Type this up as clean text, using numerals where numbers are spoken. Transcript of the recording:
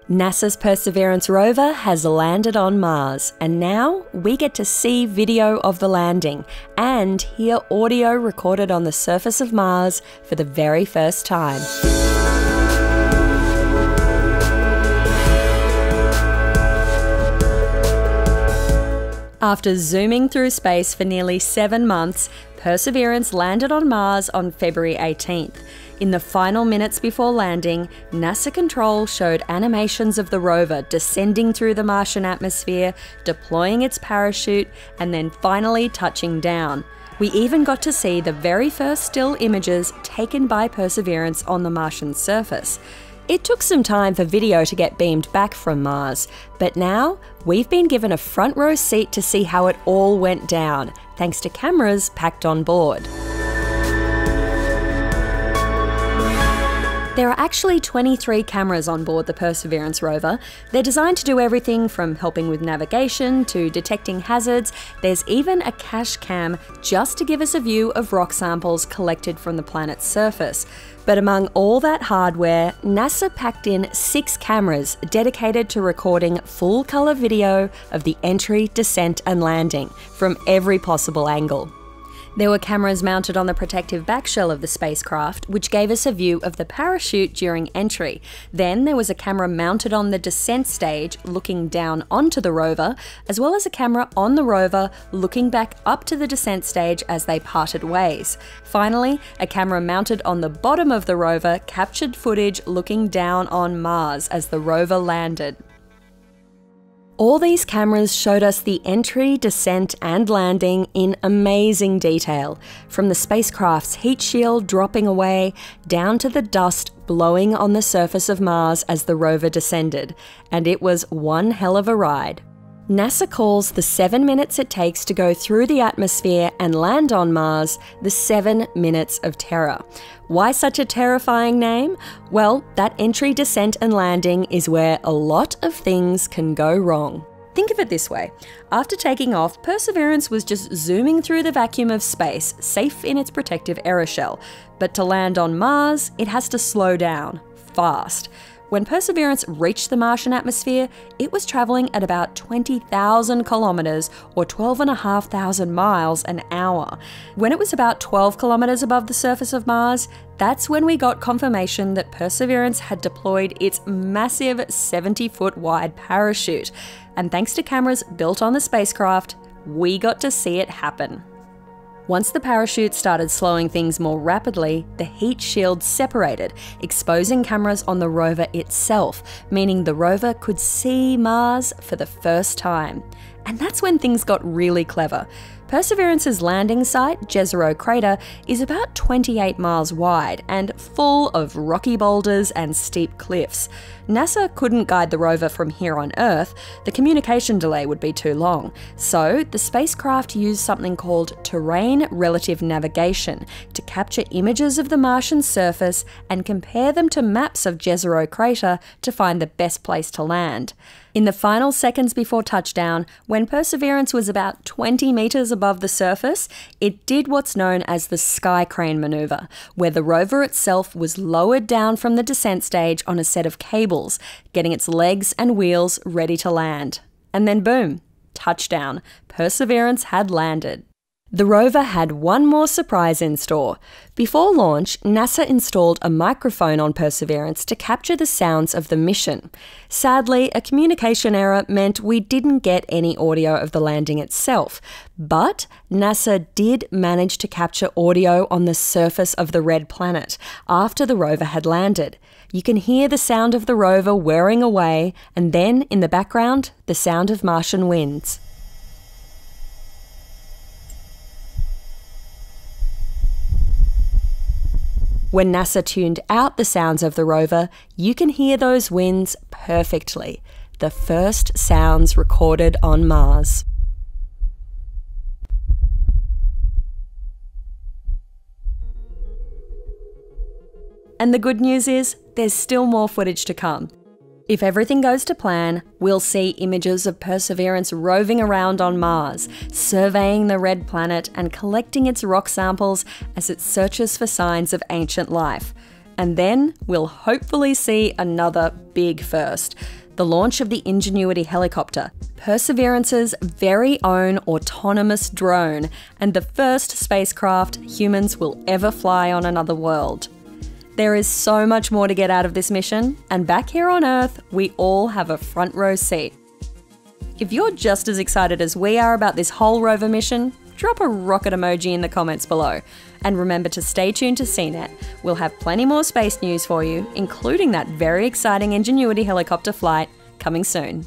NASA's Perseverance rover has landed on Mars, and now we get to see video of the landing and hear audio recorded on the surface of Mars for the very first time. After zooming through space for nearly 7 months, Perseverance landed on Mars on February 18th. In the final minutes before landing, NASA control showed animations of the rover descending through the Martian atmosphere, deploying its parachute, and then finally touching down. We even got to see the very first still images taken by Perseverance on the Martian surface. It took some time for video to get beamed back from Mars, but now we've been given a front row seat to see how it all went down, thanks to cameras packed on board. There are actually 23 cameras on board the Perseverance rover. They're designed to do everything from helping with navigation to detecting hazards. There's even a cache cam just to give us a view of rock samples collected from the planet's surface. But among all that hardware, NASA packed in 6 cameras dedicated to recording full-colour video of the entry, descent and landing from every possible angle. There were cameras mounted on the protective back shell of the spacecraft, which gave us a view of the parachute during entry. Then there was a camera mounted on the descent stage looking down onto the rover, as well as a camera on the rover looking back up to the descent stage as they parted ways. Finally, a camera mounted on the bottom of the rover captured footage looking down on Mars as the rover landed. All these cameras showed us the entry, descent and landing in amazing detail, from the spacecraft's heat shield dropping away down to the dust blowing on the surface of Mars as the rover descended, and it was one hell of a ride. NASA calls the 7 minutes it takes to go through the atmosphere and land on Mars the 7 minutes of terror. Why such a terrifying name? Well, that entry, descent and landing is where a lot of things can go wrong. Think of it this way. After taking off, Perseverance was just zooming through the vacuum of space, safe in its protective aeroshell. But to land on Mars, it has to slow down, fast. When Perseverance reached the Martian atmosphere, it was travelling at about 20,000 kilometres or 12,500 miles an hour. When it was about 12 kilometres above the surface of Mars, that's when we got confirmation that Perseverance had deployed its massive 70-foot wide parachute. And thanks to cameras built on the spacecraft, we got to see it happen. Once the parachute started slowing things more rapidly, the heat shield separated, exposing cameras on the rover itself, meaning the rover could see Mars for the first time. And that's when things got really clever. Perseverance's landing site, Jezero Crater, is about 28 miles wide and full of rocky boulders and steep cliffs. NASA couldn't guide the rover from here on Earth. The communication delay would be too long. So the spacecraft used something called terrain relative navigation to capture images of the Martian surface and compare them to maps of Jezero Crater to find the best place to land. In the final seconds before touchdown, when Perseverance was about 20 metres above the surface, it did what's known as the sky crane manoeuvre, where the rover itself was lowered down from the descent stage on a set of cables, getting its legs and wheels ready to land. And then boom, touchdown. Perseverance had landed. The rover had one more surprise in store. Before launch, NASA installed a microphone on Perseverance to capture the sounds of the mission. Sadly, a communication error meant we didn't get any audio of the landing itself, but NASA did manage to capture audio on the surface of the red planet after the rover had landed. You can hear the sound of the rover whirring away, and then in the background, the sound of Martian winds. When NASA tuned out the sounds of the rover, you can hear those winds perfectly. The first sounds recorded on Mars. And the good news is, there's still more footage to come. If everything goes to plan, we'll see images of Perseverance roving around on Mars, surveying the red planet and collecting its rock samples as it searches for signs of ancient life. And then we'll hopefully see another big first. The launch of the Ingenuity helicopter, Perseverance's very own autonomous drone, and the first spacecraft humans will ever fly on another world. There is so much more to get out of this mission, and back here on Earth, we all have a front row seat. If you're just as excited as we are about this whole rover mission, drop a rocket emoji in the comments below. And remember to stay tuned to CNET. We'll have plenty more space news for you, including that very exciting Ingenuity helicopter flight coming soon.